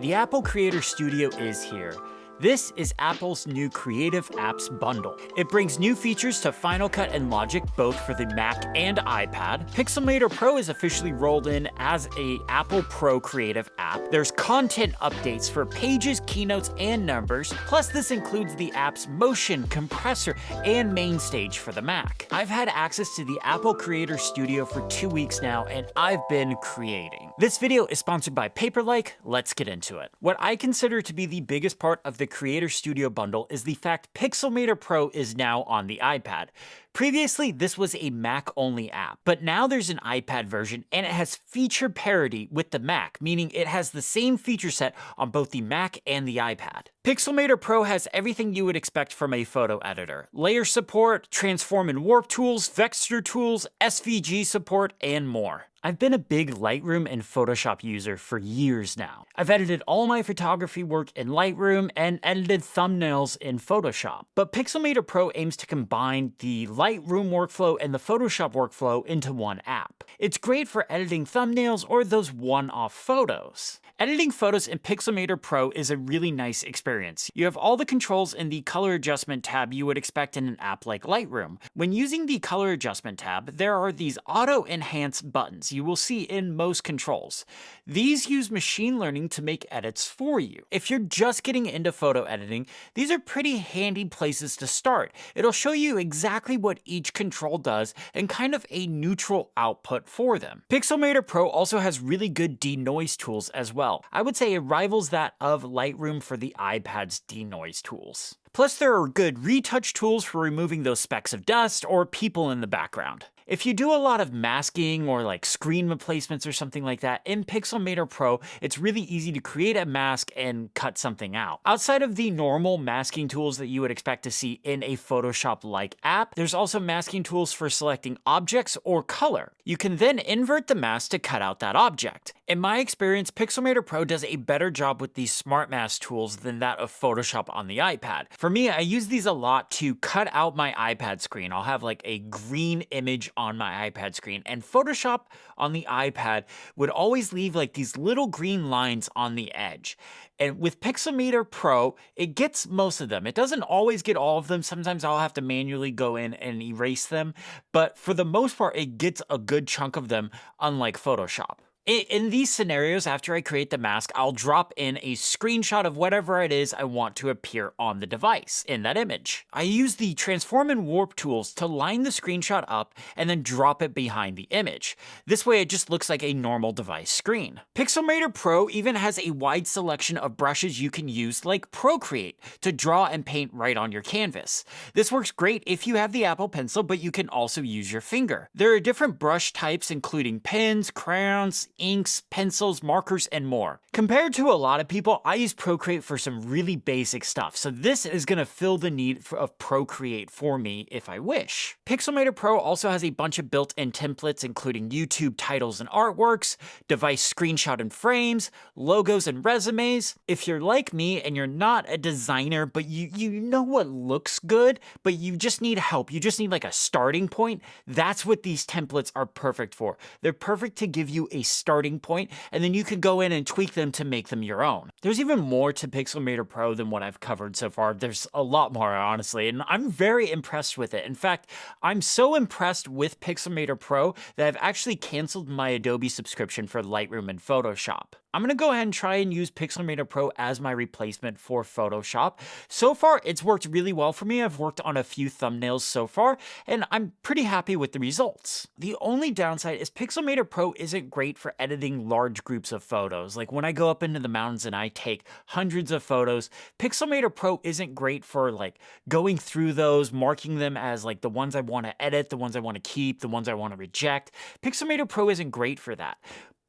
The Apple Creator Studio is here. This is Apple's new Creative Apps bundle. It brings new features to Final Cut and Logic both for the Mac and iPad. Pixelmator Pro is officially rolled in as a Apple Pro creative app. There's content updates for Pages, Keynotes, and Numbers. Plus, this includes the app's Motion, Compressor, and Main Stage for the Mac. I've had access to the Apple Creator Studio for 2 weeks now, and I've been creating. This video is sponsored by Paperlike. Let's get into it. What I consider to be the biggest part of the Creator Studio bundle is the fact Pixelmator Pro is now on the iPad. Previously, this was a Mac-only app, but now there's an iPad version and it has feature parity with the Mac, meaning it has the same feature set on both the Mac and the iPad. Pixelmator Pro has everything you would expect from a photo editor. Layer support, transform and warp tools, vector tools, SVG support, and more. I've been a big Lightroom and Photoshop user for years now. I've edited all my photography work in Lightroom and edited thumbnails in Photoshop. But Pixelmator Pro aims to combine the Lightroom workflow and the Photoshop workflow into one app. It's great for editing thumbnails or those one-off photos. Editing photos in Pixelmator Pro is a really nice experience. You have all the controls in the color adjustment tab you would expect in an app like Lightroom. When using the color adjustment tab, there are these auto enhance buttons you will see in most controls. These use machine learning to make edits for you. If you're just getting into photo editing, these are pretty handy places to start. It'll show you exactly what each control does and kind of a neutral output for them. Pixelmator Pro also has really good denoise tools as well. I would say it rivals that of Lightroom for the iPad's denoise tools. Plus, there are good retouch tools for removing those specks of dust or people in the background. If you do a lot of masking or like screen replacements or something like that, in Pixelmator Pro, it's really easy to create a mask and cut something out. Outside of the normal masking tools that you would expect to see in a Photoshop-like app, there's also masking tools for selecting objects or color. You can then invert the mask to cut out that object. In my experience, Pixelmator Pro does a better job with these smart mask tools than that of Photoshop on the iPad. For me, I use these a lot to cut out my iPad screen. I'll have like a green image on my iPad screen, and Photoshop on the iPad would always leave like these little green lines on the edge. And with Pixelmator Pro, it gets most of them. It doesn't always get all of them. Sometimes I'll have to manually go in and erase them, but for the most part, it gets a good chunk of them, unlike Photoshop. In these scenarios, after I create the mask, I'll drop in a screenshot of whatever it is I want to appear on the device in that image. I use the transform and warp tools to line the screenshot up and then drop it behind the image. This way it just looks like a normal device screen. Pixelmator Pro even has a wide selection of brushes you can use like Procreate to draw and paint right on your canvas. This works great if you have the Apple Pencil, but you can also use your finger. There are different brush types including pens, crayons, inks, pencils, markers, and more. Compared to a lot of people, I use Procreate for some really basic stuff, so this is going to fill the need of Procreate for me if I wish. Pixelmator Pro also has a bunch of built-in templates including YouTube titles and artworks, device screenshot and frames, logos and resumes. If you're like me and you're not a designer, but you know what looks good, but you just need help, you just need like a starting point, that's what these templates are perfect for. They're perfect to give you a starting point, and then you can go in and tweak them to make them your own. There's even more to Pixelmator Pro than what I've covered so far. There's a lot more, honestly, and I'm very impressed with it. In fact, I'm so impressed with Pixelmator Pro that I've actually canceled my Adobe subscription for Lightroom and Photoshop. I'm going to go ahead and try and use Pixelmator Pro as my replacement for Photoshop. So far, it's worked really well for me. I've worked on a few thumbnails so far, and I'm pretty happy with the results. The only downside is Pixelmator Pro isn't great for editing large groups of photos. Like when I go up into the mountains and I take hundreds of photos, Pixelmator Pro isn't great for like going through those, marking them as like the ones I want to edit, the ones I want to keep, the ones I want to reject. Pixelmator Pro isn't great for that.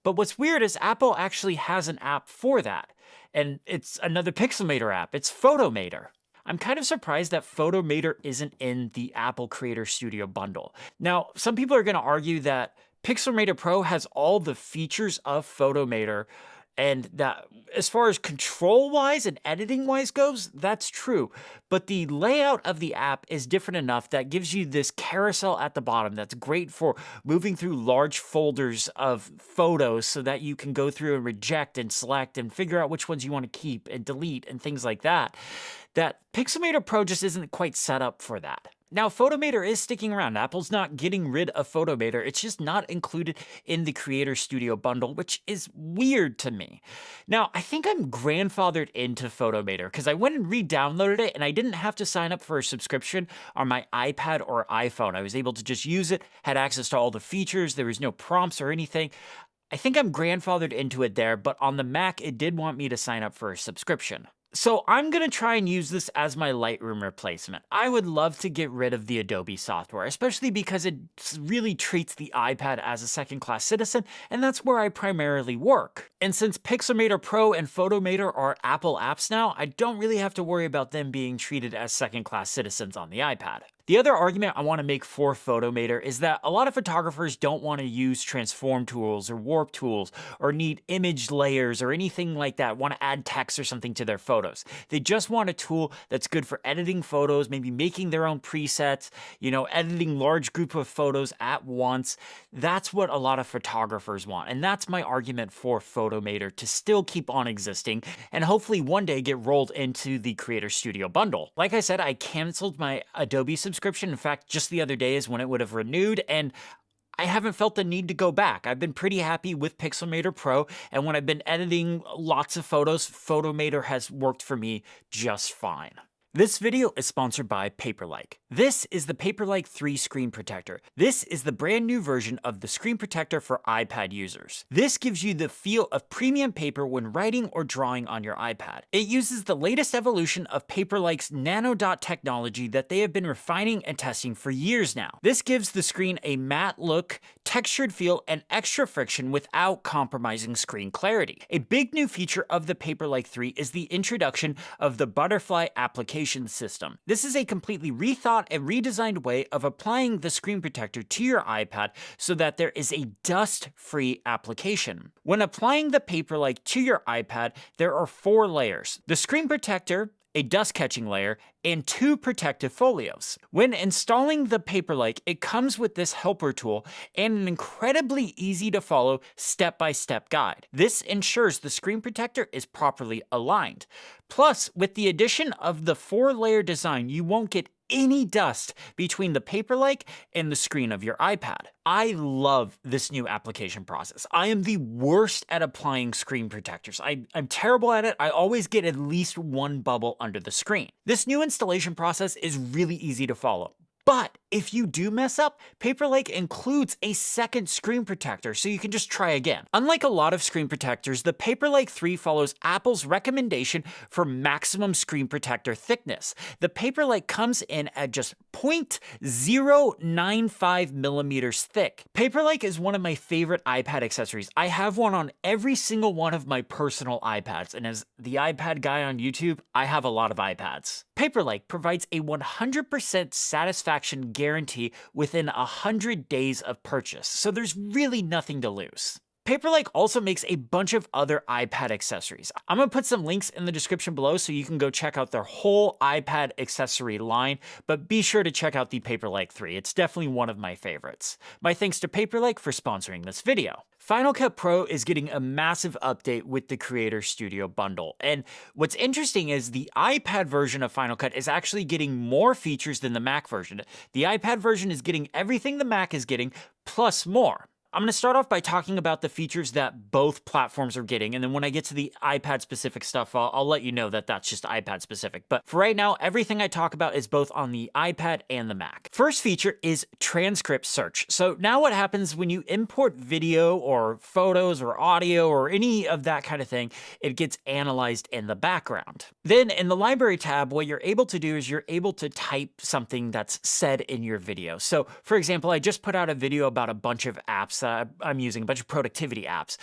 But what's weird is Apple actually has an app for that, and it's another Pixelmator app. It's Photomator. I'm kind of surprised that Photomator isn't in the Apple Creator Studio bundle. Now, some people are going to argue that Pixelmator Pro has all the features of Photomator And that, as far as control-wise and editing-wise goes, that's true. But the layout of the app is different enough that gives you this carousel at the bottom that's great for moving through large folders of photos so that you can go through and reject and select and figure out which ones you want to keep and delete and things like that. That Pixelmator Pro just isn't quite set up for that. Now, Photomator is sticking around. Apple's not getting rid of Photomator. It's just not included in the Creator Studio bundle, which is weird to me. Now, I think I'm grandfathered into Photomator because I went and re-downloaded it and I didn't have to sign up for a subscription on my iPad or iPhone. I was able to just use it, had access to all the features. There was no prompts or anything. I think I'm grandfathered into it there, but on the Mac, it did want me to sign up for a subscription. So I'm going to try and use this as my Lightroom replacement. I would love to get rid of the Adobe software, especially because it really treats the iPad as a second-class citizen, and that's where I primarily work. And since Pixelmator Pro and Photomator are Apple apps now, I don't really have to worry about them being treated as second-class citizens on the iPad. The other argument I want to make for Photomator is that a lot of photographers don't want to use transform tools or warp tools or need image layers or anything like that, want to add text or something to their photos. They just want a tool that's good for editing photos, maybe making their own presets, editing large group of photos at once. That's what a lot of photographers want. And that's my argument for Photomator to still keep on existing and hopefully one day get rolled into the Creator Studio bundle. Like I said, I canceled my Adobe subscription. In fact, just the other day is when it would have renewed, and I haven't felt the need to go back. I've been pretty happy with Pixelmator Pro, and when I've been editing lots of photos, Photomator has worked for me just fine. This video is sponsored by Paperlike. This is the Paperlike 3 screen protector. This is the brand new version of the screen protector for iPad users. This gives you the feel of premium paper when writing or drawing on your iPad. It uses the latest evolution of Paperlike's nanodot technology that they have been refining and testing for years now. This gives the screen a matte look, textured feel, and extra friction without compromising screen clarity. A big new feature of the Paperlike 3 is the introduction of the butterfly application system. This is a completely rethought and redesigned way of applying the screen protector to your iPad so that there is a dust-free application. When applying the Paperlike to your iPad, there are 4 layers: the screen protector, a dust-catching layer, and 2 protective folios. When installing the Paperlike, it comes with this helper tool and an incredibly easy-to-follow step-by-step guide. This ensures the screen protector is properly aligned. Plus, with the addition of the 4-layer design, you won't get any dust between the Paperlike and the screen of your iPad. I love this new application process. I am the worst at applying screen protectors. I'm terrible at it. I always get at least one bubble under the screen. This new installation process is really easy to follow. But if you do mess up, Paperlike includes a second screen protector, so you can just try again. Unlike a lot of screen protectors, the Paperlike 3 follows Apple's recommendation for maximum screen protector thickness. The Paperlike comes in at just 0.095 millimeters thick. Paperlike is one of my favorite iPad accessories. I have one on every single one of my personal iPads, and as the iPad guy on YouTube, I have a lot of iPads. Paperlike provides a 100% satisfaction guarantee within 100 days of purchase, so there's really nothing to lose. Paperlike also makes a bunch of other iPad accessories. I'm going to put some links in the description below so you can go check out their whole iPad accessory line, but be sure to check out the Paperlike 3. It's definitely one of my favorites. My thanks to Paperlike for sponsoring this video. Final Cut Pro is getting a massive update with the Creator Studio bundle, and what's interesting is the iPad version of Final Cut is actually getting more features than the Mac version. The iPad version is getting everything the Mac is getting, plus more. I'm going to start off by talking about the features that both platforms are getting, and then when I get to the iPad-specific stuff, I'll let you know that that's just iPad-specific. But for right now, everything I talk about is both on the iPad and the Mac. First feature is transcript search. So now what happens when you import video or photos or audio or any of that kind of thing, it gets analyzed in the background. Then in the Library tab, what you're able to do is you're able to type something that's said in your video. So for example, I just put out a video about a bunch of apps that I'm using, a bunch of productivity apps.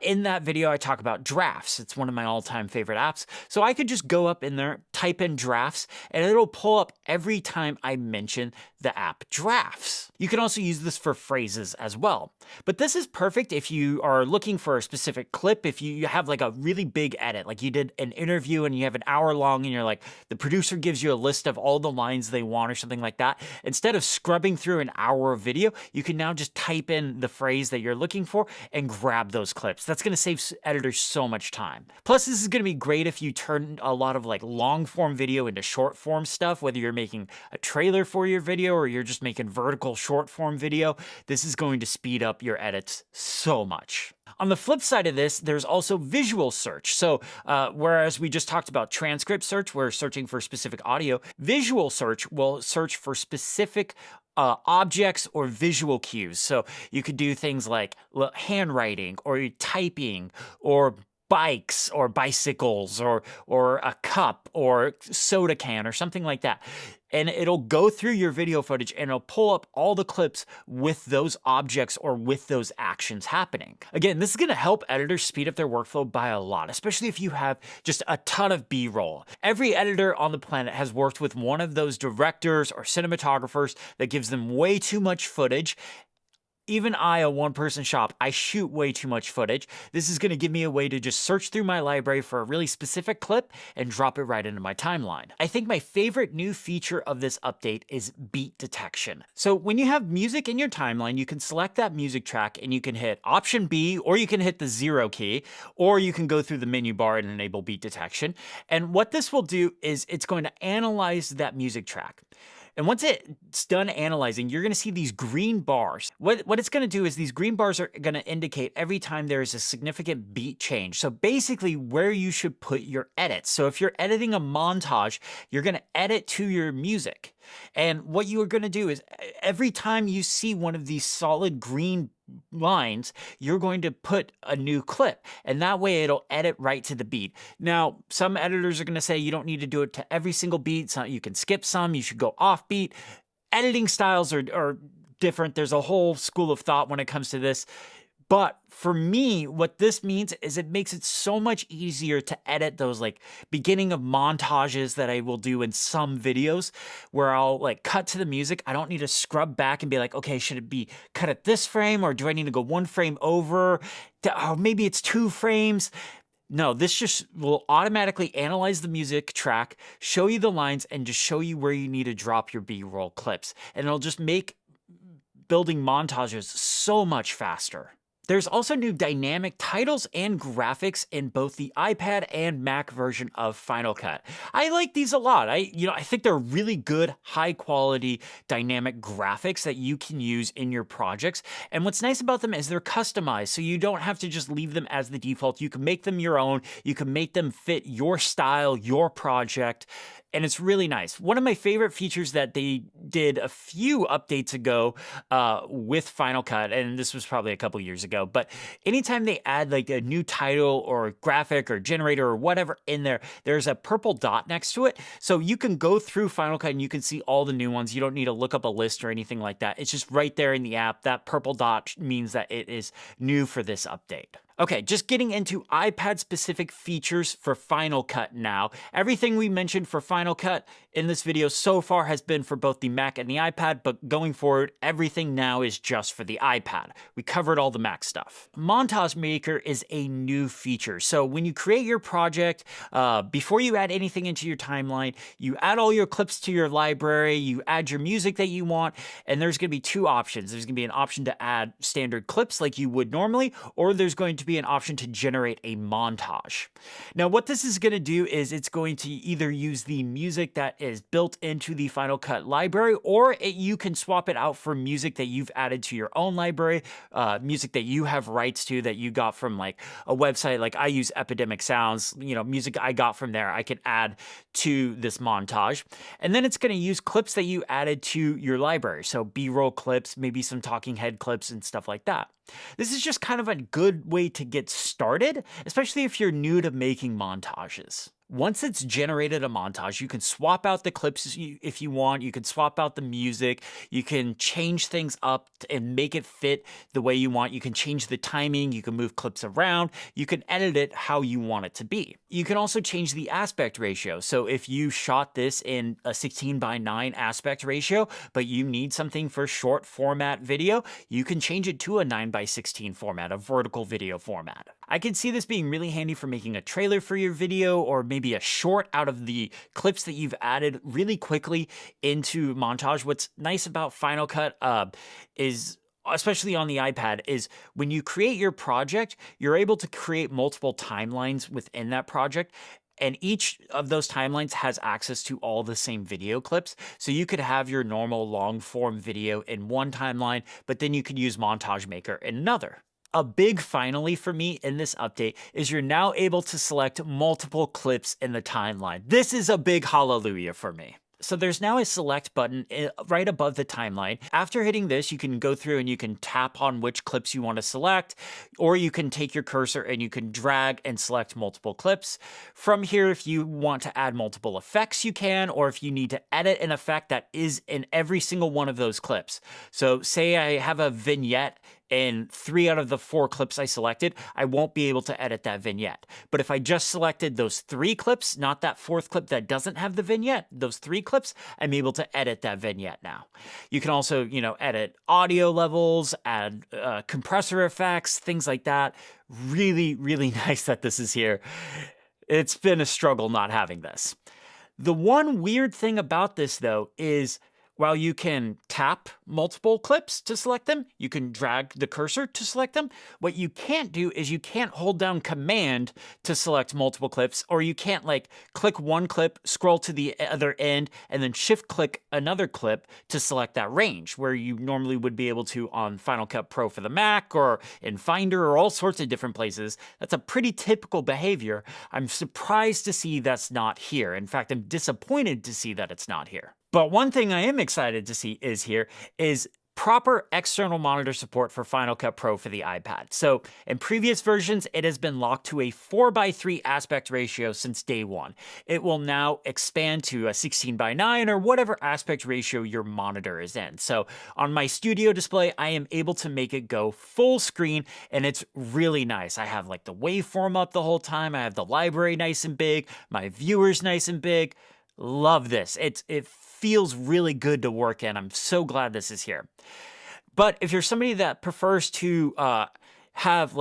In that video, I talk about Drafts. It's one of my all-time favorite apps. So I could just go up in there, type in Drafts, and it'll pull up every time I mention the app Drafts. You can also use this for phrases as well. But this is perfect if you are looking for a specific clip, if you have like a really big edit, like you did an interview and you have an hour long and you're like, the producer gives you a list of all the lines they want or something like that. Instead of scrubbing through an hour of video, you can now just type in the phrase that you're looking for and grab those clips. That's going to save editors so much time. Plus, this is going to be great if you turn a lot of like long form video into short form stuff, whether you're making a trailer for your video or you're just making vertical short form video. This is going to speed up your edits so much. On the flip side of this, there's also visual search. So whereas we just talked about transcript search, we're searching for specific audio, visual search will search for specific objects or visual cues. So you could do things like handwriting or typing or bikes or bicycles or a cup or soda can or something like that. And it'll go through your video footage and it'll pull up all the clips with those objects or with those actions happening. Again, this is going to help editors speed up their workflow by a lot, especially if you have just a ton of B-roll. Every editor on the planet has worked with one of those directors or cinematographers that gives them way too much footage. Even I, a one-person shop, I shoot way too much footage. This is going to give me a way to just search through my library for a really specific clip and drop it right into my timeline. I think my favorite new feature of this update is beat detection. So when you have music in your timeline, you can select that music track and you can hit Option B, or you can hit the 0 key, or you can go through the menu bar and enable beat detection. And what this will do is it's going to analyze that music track. And once it's done analyzing, you're going to see these green bars. What it's going to do is these green bars are going to indicate every time there is a significant beat change. So basically where you should put your edits. So if you're editing a montage, you're going to edit to your music. And what you are going to do is every time you see one of these solid green lines, you're going to put a new clip, and that way it'll edit right to the beat. Now, some editors are going to say you don't need to do it to every single beat. So you can skip some, you should go off beat. Editing styles are different. There's a whole school of thought when it comes to this. But for me, what this means is it makes it so much easier to edit those like beginning of montages that I will do in some videos where I'll like cut to the music. I don't need to scrub back and be like, okay, should it be cut at this frame or do I need to go one frame over? Or maybe it's 2 frames. No, this just will automatically analyze the music track, show you the lines, and just show you where you need to drop your B-roll clips. And it'll just make building montages so much faster. There's also new dynamic titles and graphics in both the iPad and Mac version of Final Cut. I like these a lot. I think they're really good, high quality dynamic graphics that you can use in your projects. And what's nice about them is they're customized, so you don't have to just leave them as the default. You can make them your own. You can make them fit your style, your project. And it's really nice. One of my favorite features that they did a few updates ago with Final Cut, and this was probably a couple years ago, but anytime they add like a new title or graphic or generator or whatever in there, there's a purple dot next to it. So you can go through Final Cut and you can see all the new ones. You don't need to look up a list or anything like that. It's just right there in the app. That purple dot means that it is new for this update. Okay, just getting into iPad-specific features for Final Cut now. Everything we mentioned for Final Cut in this video so far has been for both the Mac and the iPad, but going forward, everything now is just for the iPad. We covered all the Mac stuff. Montage Maker is a new feature. So when you create your project, before you add anything into your timeline, you add all your clips to your library, you add your music that you want, and there's going to be 2 options. There's going to be an option to add standard clips like you would normally, or there's going to be an option to generate a montage. Now, what this is going to do is it's going to either use the music that is built into the Final Cut library, or you can swap it out for music that you've added to your own library, music that you have rights to that you got from like a website. Like I use Epidemic Sounds, music I got from there, I can add to this montage. And then it's going to use clips that you added to your library. So B-roll clips, maybe some talking head clips and stuff like that. This is just kind of a good way to get started, especially if you're new to making montages. Once it's generated a montage, you can swap out the clips if you want. You can swap out the music. You can change things up and make it fit the way you want. You can change the timing. You can move clips around. You can edit it how you want it to be. You can also change the aspect ratio. So if you shot this in a 16:9 aspect ratio, but you need something for short format video, you can change it to a 9:16 format, a vertical video format. I can see this being really handy for making a trailer for your video, or maybe a short out of the clips that you've added really quickly into montage. What's nice about Final Cut is, especially on the iPad, is when you create your project, you're able to create multiple timelines within that project. And each of those timelines has access to all the same video clips. So you could have your normal long form video in one timeline, but then you could use Montage Maker in another. A big finally for me in this update is you're now able to select multiple clips in the timeline. This is a big hallelujah for me. So there's now a select button right above the timeline. After hitting this, you can go through and you can tap on which clips you want to select, or you can take your cursor and you can drag and select multiple clips. From here, if you want to add multiple effects, you can, or if you need to edit an effect that is in every single one of those clips. So say I have a vignette in 3 out of the 4 clips I selected, I won't be able to edit that vignette. But if I just selected those 3 clips, not that 4th clip that doesn't have the vignette, those 3 clips, I'm able to edit that vignette now. You can also, edit audio levels, add compressor effects, things like that. Really, really nice that this is here. It's been a struggle not having this. The one weird thing about this, though, is while you can tap multiple clips to select them, you can drag the cursor to select them. What you can't do is you can't hold down Command to select multiple clips, or you can't click one clip, scroll to the other end, and then shift click another clip to select that range, where you normally would be able to on Final Cut Pro for the Mac or in Finder or all sorts of different places. That's a pretty typical behavior. I'm surprised to see that's not here. In fact, I'm disappointed to see that it's not here. But one thing I am excited to see is proper external monitor support for Final Cut Pro for the iPad. So in previous versions, it has been locked to a 4:3 aspect ratio since day one. It will now expand to a 16:9 or whatever aspect ratio your monitor is in. So on my studio display, I am able to make it go full screen, and it's really nice. I have the waveform up the whole time. I have the library nice and big. My viewers nice and big. Love this. It feels really good to work in. I'm so glad this is here. But if you're somebody that prefers to have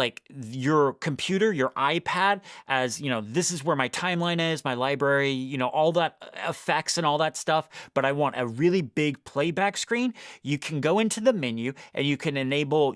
your computer, your iPad as, this is where my timeline is, my library, all that effects and all that stuff, but I want a really big playback screen, you can go into the menu and you can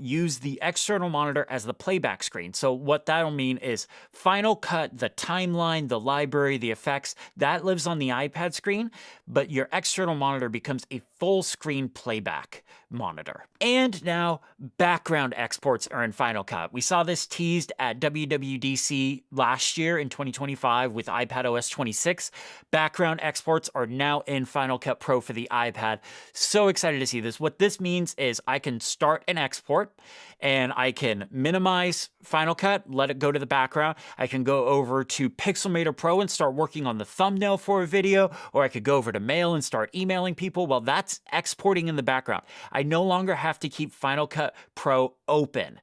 use the external monitor as the playback screen. So what that'll mean is Final Cut, the timeline, the library, the effects, that lives on the iPad screen, but your external monitor becomes a full screen playback monitor. And now background exports are in Final Cut. We saw this teased at WWDC last year in 2025 with iPadOS 26. Background exports are now in Final Cut Pro for the iPad. So excited to see this. What this means is I can start an export and I can minimize Final Cut, let it go to the background. I can go over to Pixelmator Pro and start working on the thumbnail for a video, or I could go over to Mail and start emailing people. Well, that's exporting in the background. I no longer have to keep Final Cut Pro open.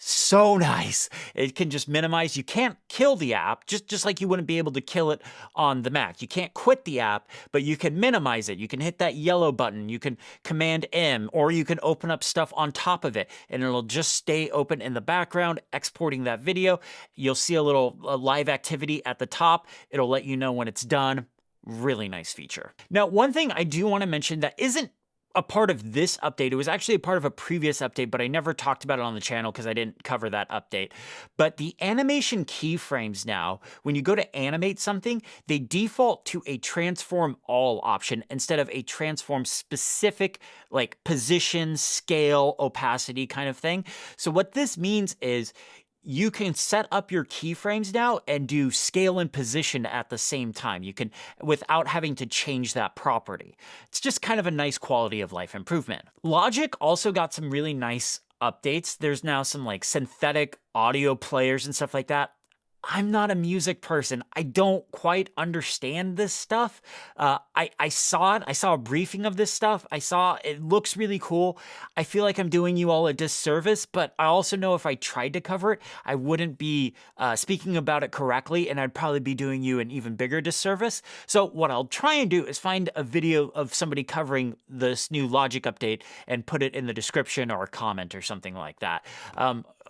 So nice. It can just minimize. You can't kill the app, just like you wouldn't be able to kill it on the Mac. You can't quit the app, but you can minimize it. You can hit that yellow button. You can Command M, or you can open up stuff on top of it, and it'll just stay open in the background, exporting that video. You'll see a little live activity at the top. It'll let you know when it's done. Really nice feature. Now, one thing I do want to mention that isn't a part of this update. It was actually a part of a previous update, but I never talked about it on the channel because I didn't cover that update. But the animation keyframes now, when you go to animate something, they default to a transform all option instead of a transform specific position, scale, opacity kind of thing. So what this means is you can set up your keyframes now and do scale and position at the same time. You can, without having to change that property. It's just kind of a nice quality of life improvement. Logic also got some really nice updates. There's now some synthetic audio players and stuff like that. I'm not a music person. I don't quite understand this stuff. I saw it. I saw a briefing of this stuff. I saw it looks really cool. I feel like I'm doing you all a disservice, but I also know if I tried to cover it, I wouldn't be speaking about it correctly, and I'd probably be doing you an even bigger disservice. So what I'll try and do is find a video of somebody covering this new Logic update and put it in the description or a comment or something like that.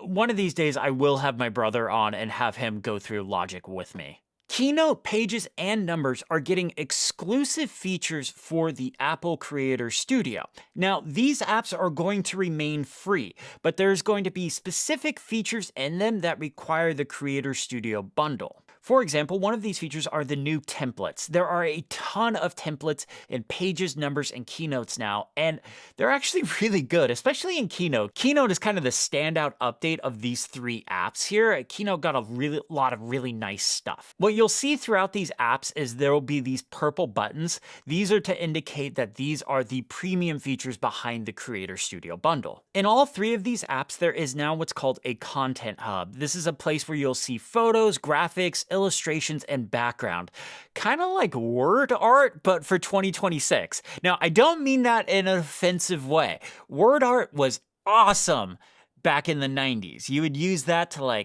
One of these days, I will have my brother on and have him go through Logic with me. Keynote, Pages, and Numbers are getting exclusive features for the Apple Creator Studio. Now, these apps are going to remain free, but there's going to be specific features in them that require the Creator Studio bundle. For example, one of these features are the new templates. There are a ton of templates in Pages, Numbers, and Keynotes now, and they're actually really good, especially in Keynote. Keynote is kind of the standout update of these three apps here. Keynote got a lot of really nice stuff. What you'll see throughout these apps is there will be these purple buttons. These are to indicate that these are the premium features behind the Creator Studio bundle. In all three of these apps, there is now what's called a content hub. This is a place where you'll see photos, graphics, illustrations, and background. Kind of like word art, but for 2026. Now, I don't mean that in an offensive way. Word art was awesome back in the 90s. You would use that to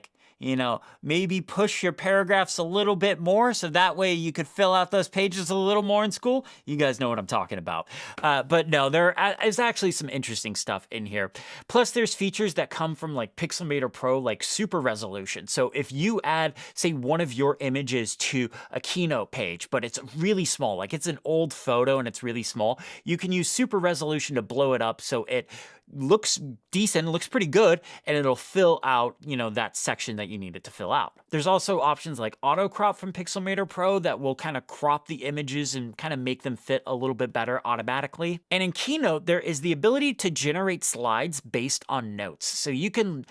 maybe push your paragraphs a little bit more so that way you could fill out those pages a little more in school. You guys know what I'm talking about. But no, there is actually some interesting stuff in here. Plus, there's features that come from like Pixelmator Pro, like super resolution. So if you add, say, one of your images to a Keynote page, but it's really small, like it's an old photo and it's really small, you can use super resolution to blow it up so it looks decent, looks pretty good, and it'll fill out, that section that you need it to fill out. There's also options like auto crop from Pixelmator Pro that will kind of crop the images and kind of make them fit a little bit better automatically. And in Keynote, there is the ability to generate slides based on notes. So you can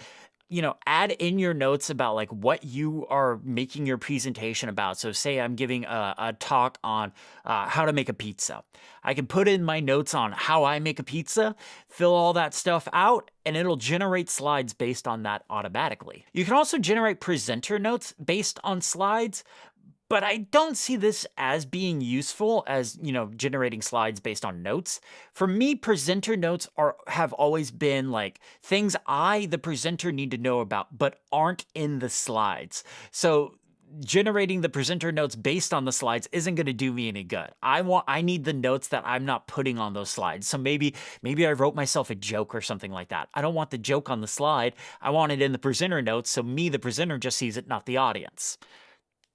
add in your notes about like what you are making your presentation about. So say I'm giving a talk on how to make a pizza. I can put in my notes on how I make a pizza, fill all that stuff out, and it'll generate slides based on that automatically. You can also generate presenter notes based on slides, but I don't see this as being useful as, generating slides based on notes. For me, presenter notes have always been like things the presenter, need to know about, but aren't in the slides. So generating the presenter notes based on the slides isn't going to do me any good. I need the notes that I'm not putting on those slides. So maybe I wrote myself a joke or something like that. I don't want the joke on the slide. I want it in the presenter notes. So the presenter, just sees it, not the audience.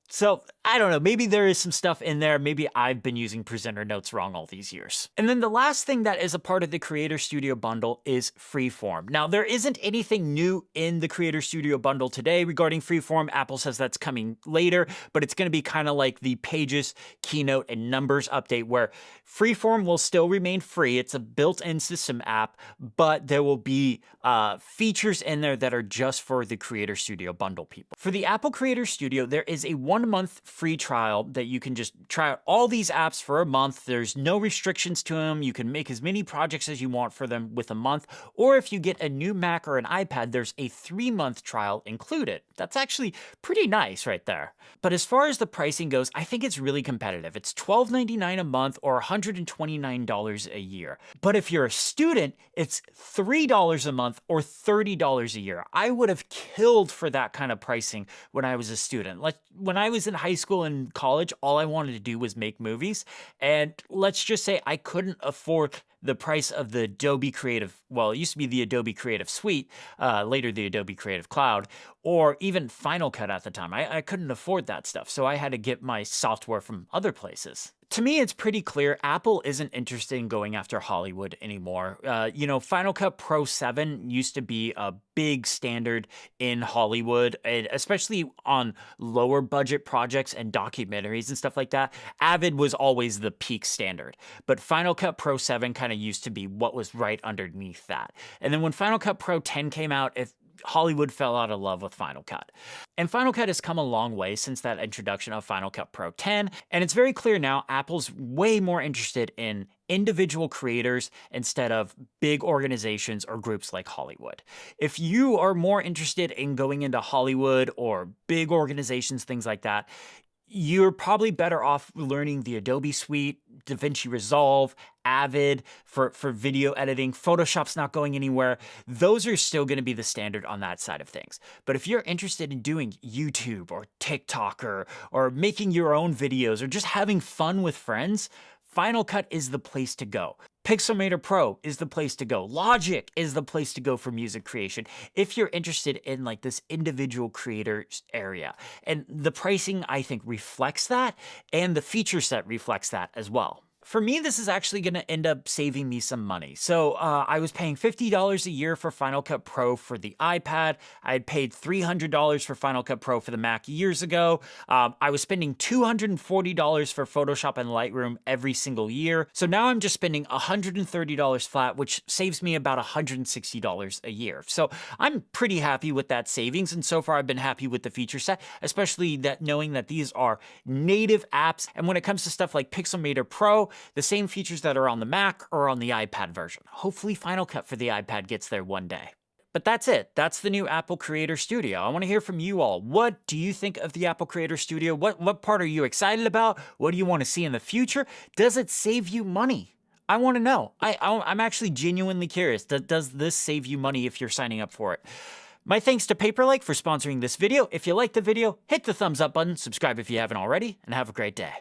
So, I don't know, maybe there is some stuff in there. Maybe I've been using presenter notes wrong all these years. And then the last thing that is a part of the Creator Studio bundle is Freeform. Now, there isn't anything new in the Creator Studio bundle today regarding Freeform. Apple says that's coming later, but it's going to be kind of like the Pages, Keynote, and Numbers update where Freeform will still remain free. It's a built-in system app, but there will be features in there that are just for the Creator Studio bundle people. For the Apple Creator Studio, there is a 1-month free trial that you can just try out all these apps for a month. There's no restrictions to them. You can make as many projects as you want for them with a month. Or if you get a new Mac or an iPad, there's a 3-month trial included. That's actually pretty nice right there. But as far as the pricing goes, I think it's really competitive. It's $12.99 a month or $129 a year. But if you're a student, it's $3 a month or $30 a year. I would have killed for that kind of pricing when I was a student. Like when I was in high school and college, all I wanted to do was make movies. And let's just say I couldn't afford the price of the Adobe Creative, well, it used to be the Adobe Creative Suite, later the Adobe Creative Cloud, or even Final Cut at the time. I couldn't afford that stuff, so I had to get my software from other places. To me, it's pretty clear Apple isn't interested in going after Hollywood anymore. Final Cut Pro 7 used to be a big standard in Hollywood, and especially on lower budget projects and documentaries and stuff like that. Avid was always the peak standard, but Final Cut Pro 7 kind of used to be what was right underneath that. And then when Final Cut Pro 10 came out, Hollywood fell out of love with Final Cut. And Final Cut has come a long way since that introduction of Final Cut Pro 10, and it's very clear now Apple's way more interested in individual creators instead of big organizations or groups like Hollywood. If you are more interested in going into Hollywood or big organizations, things like that, you're probably better off learning the Adobe suite, DaVinci Resolve, Avid for video editing. Photoshop's not going anywhere. Those are still going to be the standard on that side of things. But if you're interested in doing YouTube or TikTok or making your own videos or just having fun with friends, Final Cut is the place to go. Pixelmator Pro is the place to go. Logic is the place to go for music creation if you're interested in like this individual creator area. And the pricing, I think, reflects that, and the feature set reflects that as well. For me, this is actually going to end up saving me some money. So I was paying $50 a year for Final Cut Pro for the iPad. I had paid $300 for Final Cut Pro for the Mac years ago. I was spending $240 for Photoshop and Lightroom every single year. So now I'm just spending $130 flat, which saves me about $160 a year. So I'm pretty happy with that savings. And so far I've been happy with the feature set, especially that knowing that these are native apps. And when it comes to stuff like Pixelmator Pro, the same features that are on the Mac or on the iPad version. Hopefully Final Cut for the iPad gets there one day. But that's it. That's the new Apple Creator Studio. I want to hear from you all. What do you think of the Apple Creator Studio? What part are you excited about? What do you want to see in the future? Does it save you money? I want to know. I'm actually genuinely curious. Does this save you money if you're signing up for it? My thanks to Paperlike for sponsoring this video. If you liked the video, hit the thumbs up button, subscribe if you haven't already, and have a great day.